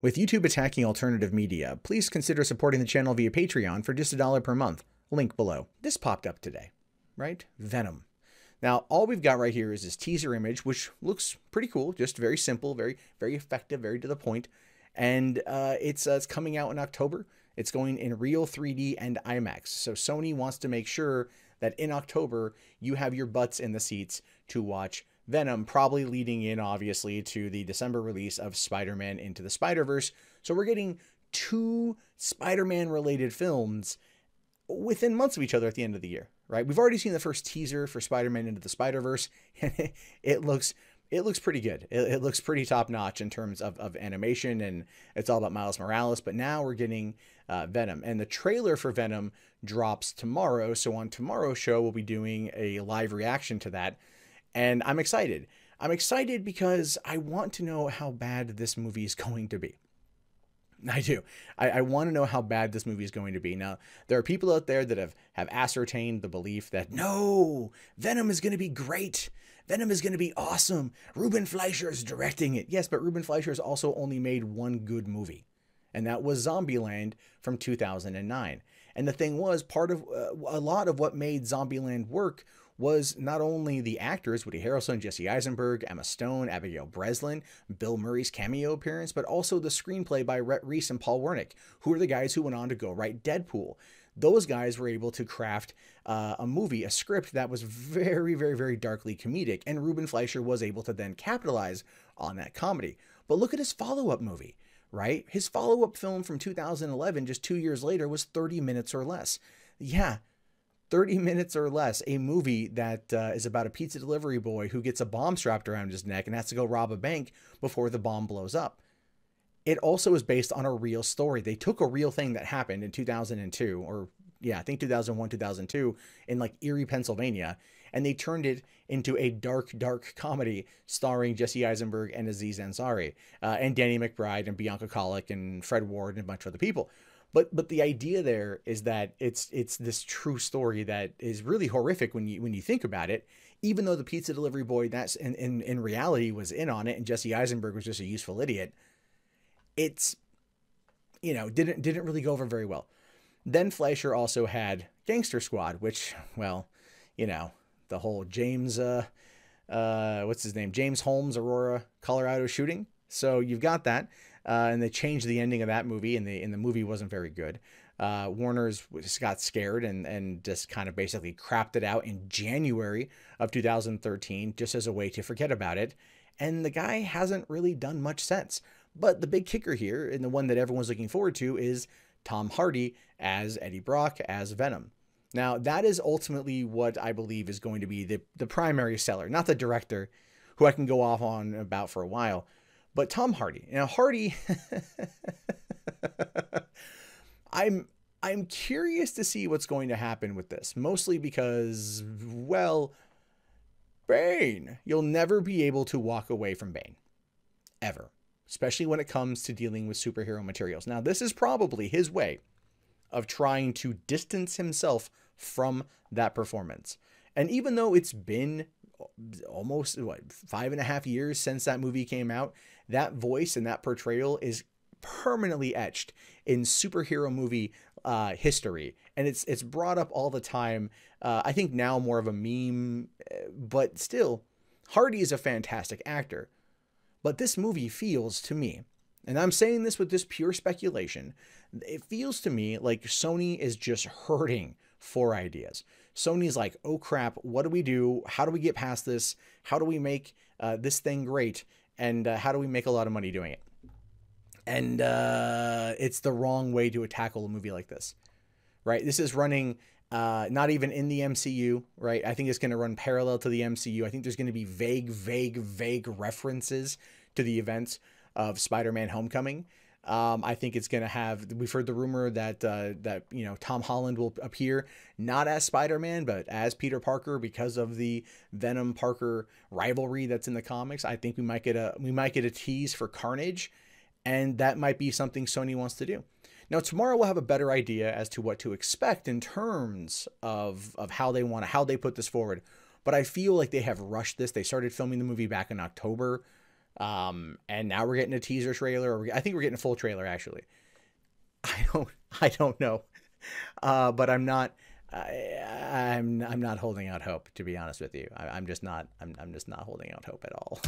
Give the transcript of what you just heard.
With YouTube attacking alternative media, please consider supporting the channel via Patreon for just $1 per month. Link below. This popped up today, right? Venom. Now, all we've got right here is this teaser image, which looks pretty cool, just very simple, very effective, very to the point. And it's coming out in October. It's going in real 3D and IMAX. So Sony wants to make sure that in October, you have your butts in the seats to watch Venom, probably leading in, obviously, to the December release of Spider-Man Into the Spider-Verse. So we're getting two Spider-Man related films within months of each other at the end of the year, right? We've already seen the first teaser for Spider-Man Into the Spider-Verse, and it looks pretty good. It looks pretty top-notch in terms of animation, and it's all about Miles Morales. But now we're getting Venom, and the trailer for Venom drops tomorrow. So on tomorrow's show, we'll be doing a live reaction to that, and I'm excited. I'm excited because I want to know how bad this movie is going to be. I do. I want to know how bad this movie is going to be. Now, there are people out there that have ascertained the belief that, no, Venom is going to be great. Venom is going to be awesome. Ruben Fleischer is directing it. Yes, but Ruben Fleischer has also only made one good movie, and that was Zombieland from 2009. And the thing was, part of a lot of what made Zombieland work was not only the actors, Woody Harrelson, Jesse Eisenberg, Emma Stone, Abigail Breslin, Bill Murray's cameo appearance, but also the screenplay by Rhett Reese and Paul Wernick, who are the guys who went on to go write Deadpool. Those guys were able to craft a movie, a script that was very darkly comedic, and Ruben Fleischer was able to then capitalize on that comedy. But look at his follow-up movie, right? His follow-up film from 2011, just 2 years later, was 30 minutes or less. Yeah, 30 minutes or less, a movie that is about a pizza delivery boy who gets a bomb strapped around his neck and has to go rob a bank before the bomb blows up. It also is based on a real story. They took a real thing that happened in 2002, or yeah, I think 2001, 2002, in like Erie, Pennsylvania, and they turned it into a dark comedy starring Jesse Eisenberg and Aziz Ansari, and Danny McBride and Bianca Colic and Fred Ward and a bunch of other people. But the idea there is that it's this true story that is really horrific when you think about it. Even though the pizza delivery boy that's in reality was in on it, and Jesse Eisenberg was just a useful idiot, it's, you know, didn't really go over very well. Then Fleischer also had Gangster Squad, which, well, you know, the whole James what's his name, James Holmes, Aurora, Colorado shooting. So you've got that. And they changed the ending of that movie, and the movie wasn't very good. Warner's just got scared and just kind of basically crapped it out in January of 2013, just as a way to forget about it. And the guy hasn't really done much since. But the big kicker here, and the one that everyone's looking forward to, is Tom Hardy as Eddie Brock as Venom. Now, that is ultimately what I believe is going to be the primary seller, not the director, who I can go off on about for a while. But Tom Hardy. Now, Hardy, I'm curious to see what's going to happen with this, mostly because, well, Bane. You'll never be able to walk away from Bane, ever, especially when it comes to dealing with superhero materials. Now, this is probably his way of trying to distance himself from that performance. And even though it's been almost 5.5 years since that movie came out, that voice and that portrayal is permanently etched in superhero movie history, and it's brought up all the time. I think now more of a meme, but still, Hardy is a fantastic actor. But this movie feels to me, and I'm saying this with just pure speculation, it feels to me like Sony is just hurting for ideas. Sony's like, oh crap, what do we do? How do we get past this? How do we make this thing great? And how do we make a lot of money doing it? And it's the wrong way to tackle a movie like this, right? This is running not even in the MCU, right? I think it's going to run parallel to the MCU. I think there's going to be vague references to the events of Spider-Man Homecoming. I think it's going to have, we've heard the rumor that you know, Tom Holland will appear not as Spider-Man, but as Peter Parker because of the Venom Parker rivalry that's in the comics. I think we might get a tease for Carnage, and that might be something Sony wants to do. Now, tomorrow we'll have a better idea as to what to expect in terms of how they put this forward. But I feel like they have rushed this. They started filming the movie back in October. And now we're getting a teaser trailer, or I think we're getting a full trailer actually. I don't know. But I'm not holding out hope, to be honest with you. I'm just not holding out hope at all.